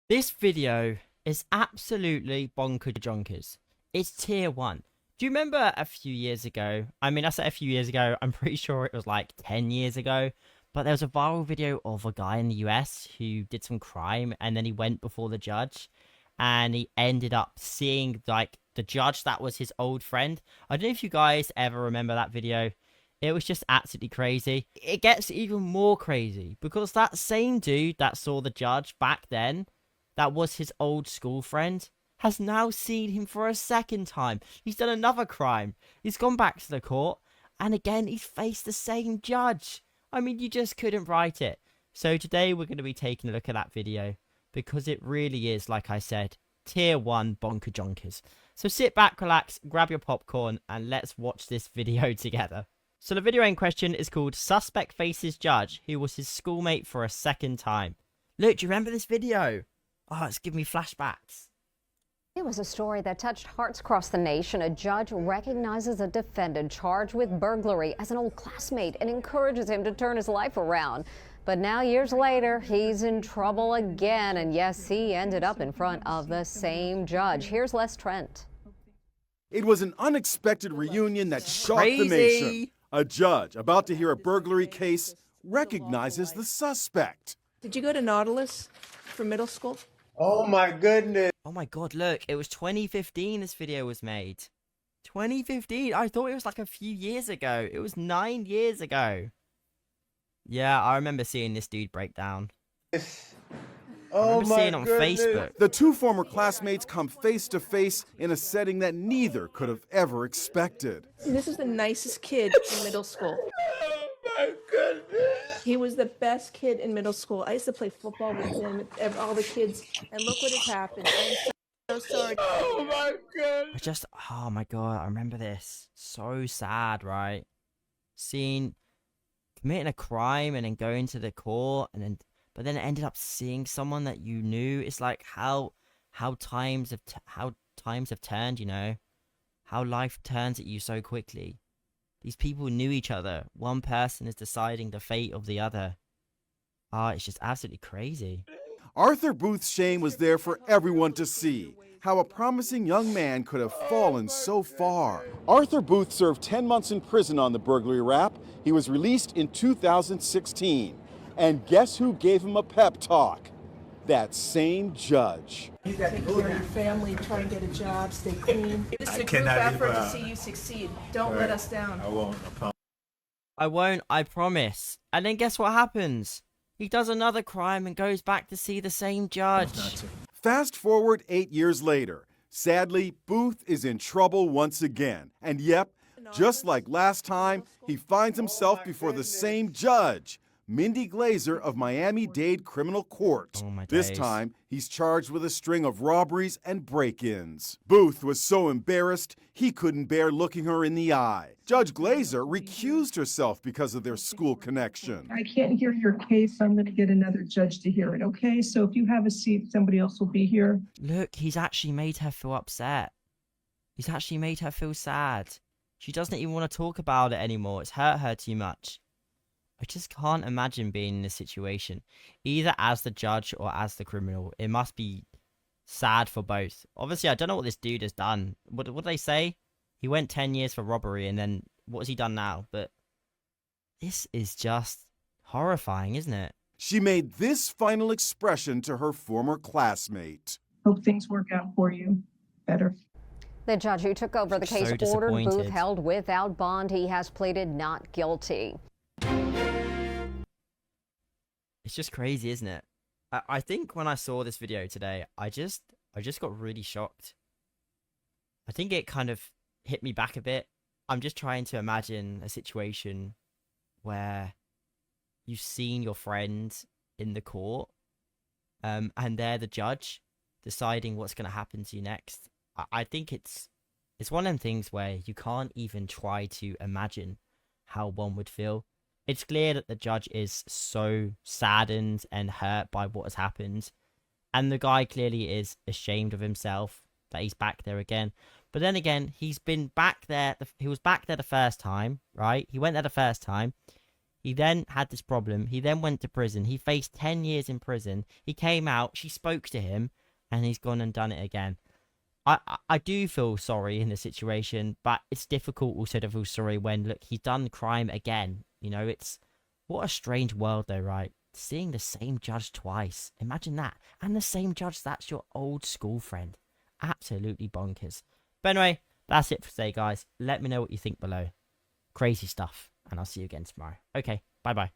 This video is absolutely bonker jonkers. It's tier 1. Do you remember a few years ago? I mean, I say a few years ago, I'm pretty sure it was like 10 years ago. But there was a viral video of a guy in the US who did some crime and then he went before the judge and he ended up seeing like the judge that was his old friend. I don't know if you guys ever remember that video. It was just absolutely crazy. It gets even more crazy because that same dude that saw the judge back then, that was his old school friend, has now seen him for a second time. He's done another crime. He's gone back to the court, and again, he's faced the same judge. I mean, you just couldn't write it. So today, we're going to be taking a look at that video, because it really is, like I said, tier 1 bonker jonkers. So sit back, relax, grab your popcorn, and let's watch this video together. So the video in question is called Suspect Faces Judge, who was his schoolmate for a second time. Look, do you remember this video? Oh, it's giving me flashbacks. It was a story that touched hearts across the nation. A judge recognizes a defendant charged with burglary as an old classmate and encourages him to turn his life around. But now, years later, he's in trouble again. And yes, he ended up in front of the same judge. Here's Les Trent. It was an unexpected reunion that shocked the nation. A judge about to hear a burglary case recognizes the suspect. Did you go to Nautilus for middle school? Oh my goodness. Oh my god, look, it was 2015 this video was made. 2015? I thought it was like a few years ago. It was 9 years ago. Yeah, I remember seeing this dude break down. I remember seeing it on Facebook. The two former classmates come face to face in a setting that neither could have ever expected. This is the nicest kid in middle school. Oh my goodness. He was the best kid in middle school. I used to play football with him, with all the kids, and look what has happened. I'm so sorry. Oh my goodness. Oh my god, I remember this. So sad, right? Committing a crime and then going to the court but then it ended up seeing someone that you knew. It's like how times have turned, you know, how life turns at you so quickly. These people knew each other. One person is deciding the fate of the other. It's just absolutely crazy. Arthur Booth's shame was there for everyone to see. How a promising young man could have fallen so far. Arthur Booth served 10 months in prison on the burglary rap. He was released in 2016. And guess who gave him a pep talk? That same judge. Take care of your family, try and get a job, stay clean. This is a group effort to see you succeed. Don't let us down. I won't, I promise. And then guess what happens? He does another crime and goes back to see the same judge. Fast forward 8 years later. Sadly, Booth is in trouble once again. And yep, just like last time, he finds himself before the same judge, Mindy Glazer of Miami-Dade Criminal Court. Oh my This days. time, he's charged with a string of robberies and break-ins. Booth was so embarrassed, he couldn't bear looking her in the eye. Judge Glazer recused herself because of their school connection. I can't hear your case. I'm going to get another judge to hear it, okay? So if you have a seat, somebody else will be here. Look, he's actually made her feel upset. He's actually made her feel sad. She doesn't even want to talk about it anymore. It's hurt her too much. I just can't imagine being in this situation, either as the judge or as the criminal. It must be sad for both. Obviously, I don't know what this dude has done. What did they say? He went 10 years for robbery, and then what has he done now? But this is just horrifying, isn't it? She made this final expression to her former classmate. Hope things work out for you better. The judge who took over the case So ordered Booth disappointed. held without bond. He has pleaded not guilty. It's just crazy, isn't it? I think when I saw this video today, I just got really shocked. I think it kind of hit me back a bit. I'm just trying to imagine a situation where you've seen your friend in the court, and they're the judge deciding what's going to happen to you next. I think it's one of them things where you can't even try to imagine how one would feel. It's clear that the judge is so saddened and hurt by what has happened. And the guy clearly is ashamed of himself that he's back there again. But then again, he's been back there. He was back there the first time, right? He went there the first time. He then had this problem. He then went to prison. He faced 10 years in prison. He came out. She spoke to him, and he's gone and done it again. I do feel sorry in the situation, but it's difficult also to feel sorry when, look, he's done crime again. You know, it's... What a strange world, though, right? Seeing the same judge twice. Imagine that. And the same judge, that's your old school friend. Absolutely bonkers. But anyway, that's it for today, guys. Let me know what you think below. Crazy stuff. And I'll see you again tomorrow. Okay, bye-bye.